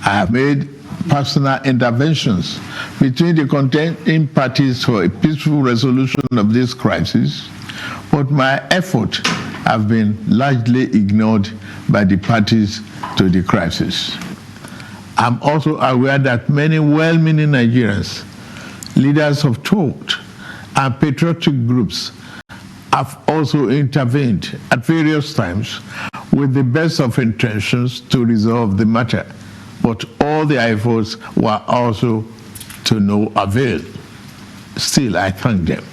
I have made personal interventions between the contending parties for a peaceful resolution of this crisis, but my efforts have been largely ignored by the parties to the crisis. I'm also aware that many well-meaning Nigerians, leaders of thought, and patriotic groups have also intervened at various times with the best of intentions to resolve the matter, but all their efforts were also to no avail. Still, I thank them.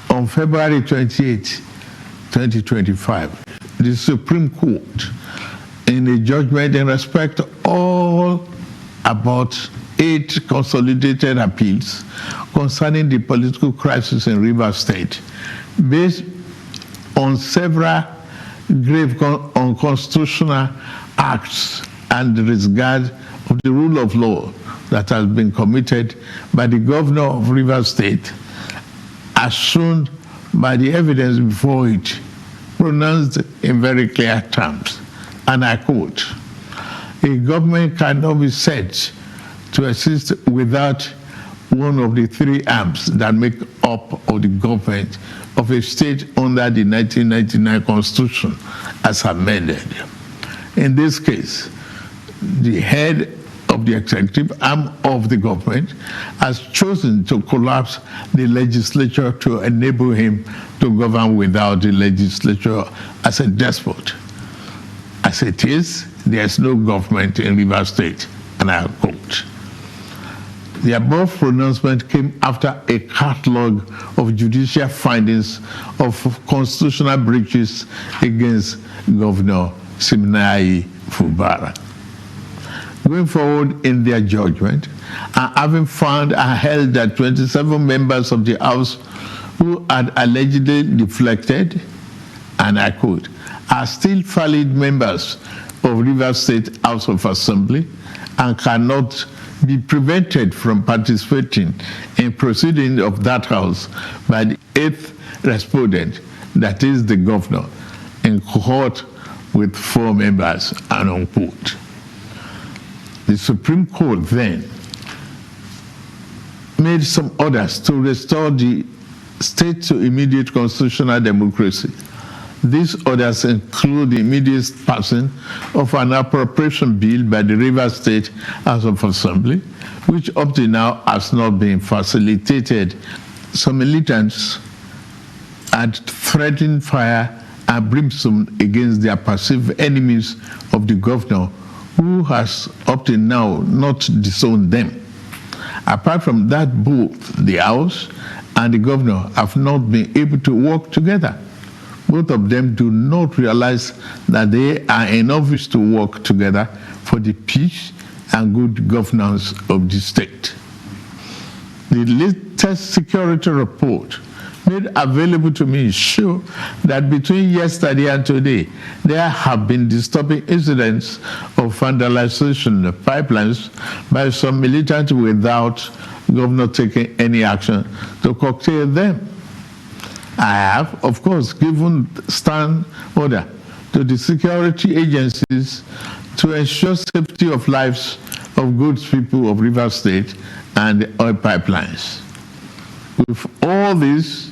On February 28, 2025, the Supreme Court, in a judgment in respect to all about 8 consolidated appeals concerning the political crisis in Rivers State, based on several grave unconstitutional acts and the disregard of the rule of law that has been committed by the governor of Rivers State, as shown by the evidence before it, pronounced in very clear terms. And I quote, "A government cannot be said to exist without one of the 3 arms that make up of the government of a state under the 1999 Constitution as amended. In this case, the head of the executive arm of the government has chosen to collapse the legislature to enable him to govern without the legislature as a despot. As it is, there is no government in Rivers State," and I quote. The above pronouncement came after a catalogue of judicial findings of constitutional breaches against Governor Siminalayi Fubara. Going forward in their judgment, and having found and held that 27 members of the House who had allegedly deflected, and I quote, "are still valid members of Rivers State House of Assembly and cannot be prevented from participating in proceedings of that House by the 8th respondent, that is the governor, in cohort with 4 members," and unquote. The Supreme Court then made some orders to restore the state to immediate constitutional democracy. These orders include the immediate passing of an appropriation bill by the Rivers State House of Assembly, which up to now has not been facilitated. Some militants had threatened fire and brimstone against their perceived enemies of the governor, who has up to now not disowned them. Apart from that, both the House and the governor have not been able to work together. Both of them do not realize that they are in office to work together for the peace and good governance of the state. The latest security report made available to me show that between yesterday and today, there have been disturbing incidents of vandalization of pipelines by some militants without governor taking any action to curtail them. I have, of course, given stand order to the security agencies to ensure safety of lives of good people of Rivers State and the oil pipelines. With all this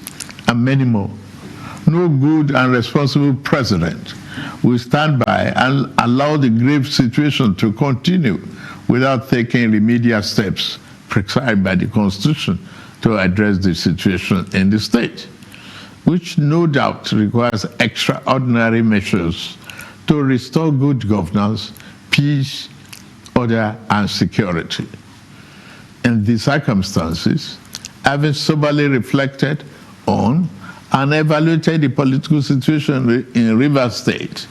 and many more, no good and responsible president will stand by and allow the grave situation to continue without taking remedial steps prescribed by the Constitution to address the situation in the state, which no doubt requires extraordinary measures to restore good governance, peace, order, and security. In these circumstances, having soberly reflected on and evaluated the political situation in Rivers State,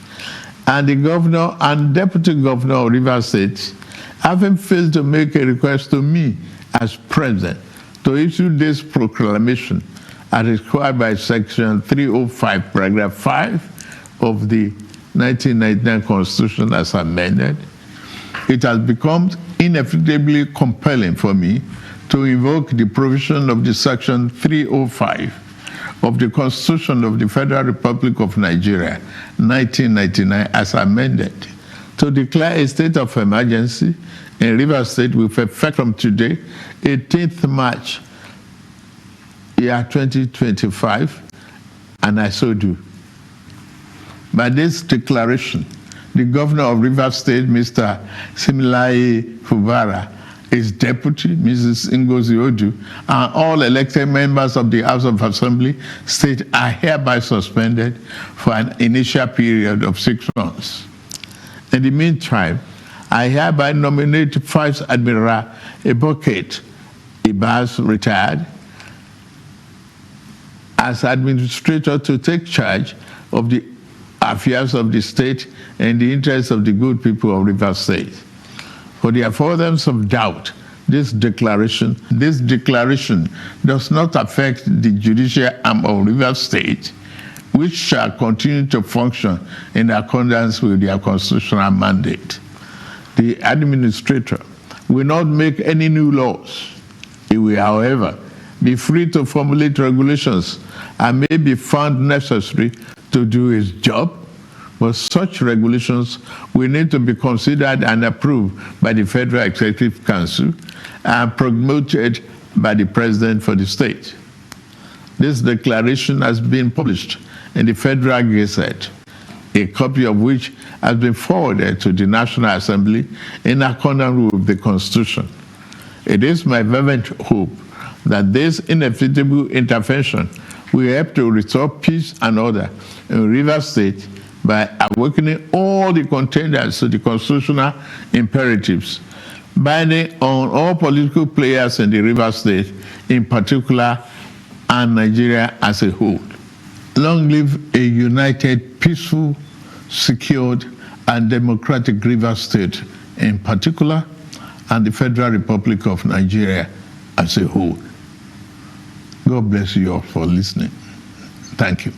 and the governor and deputy governor of Rivers State having failed to make a request to me as president to issue this proclamation as required by Section 305, Paragraph 5 of the 1999 Constitution as amended, it has become inevitably compelling for me to invoke the provision of the Section 305 of the Constitution of the Federal Republic of Nigeria, 1999, as amended, to declare a state of emergency in Rivers State with effect from today, 18th March, year 2025, and I so do. By this declaration, the Governor of Rivers State, Mr. Siminalayi Fubara, his deputy, Mrs. Ngozi Odu, and all elected members of the House of Assembly state are hereby suspended for an initial period of 6 months. In the meantime, I hereby nominate Vice Admiral Advocate Ibas, retired, as administrator to take charge of the affairs of the state in the interest of the good people of Rivers State. For the avoidance of doubt, this declaration does not affect the judicial arm of Rivers State, which shall continue to function in accordance with their constitutional mandate. The administrator will not make any new laws. He will, however, be free to formulate regulations and may be found necessary to do his job, but such regulations will need to be considered and approved by the Federal Executive Council and promoted by the President for the state. This declaration has been published in the Federal Gazette, a copy of which has been forwarded to the National Assembly in accordance with the Constitution. It is my fervent hope that this inevitable intervention will help to restore peace and order in Rivers State by awakening all the contenders to the constitutional imperatives, binding on all political players in the Rivers State in particular and Nigeria as a whole. Long live a united, peaceful, secured, and democratic Rivers State in particular, and the Federal Republic of Nigeria as a whole. God bless you all for listening. Thank you.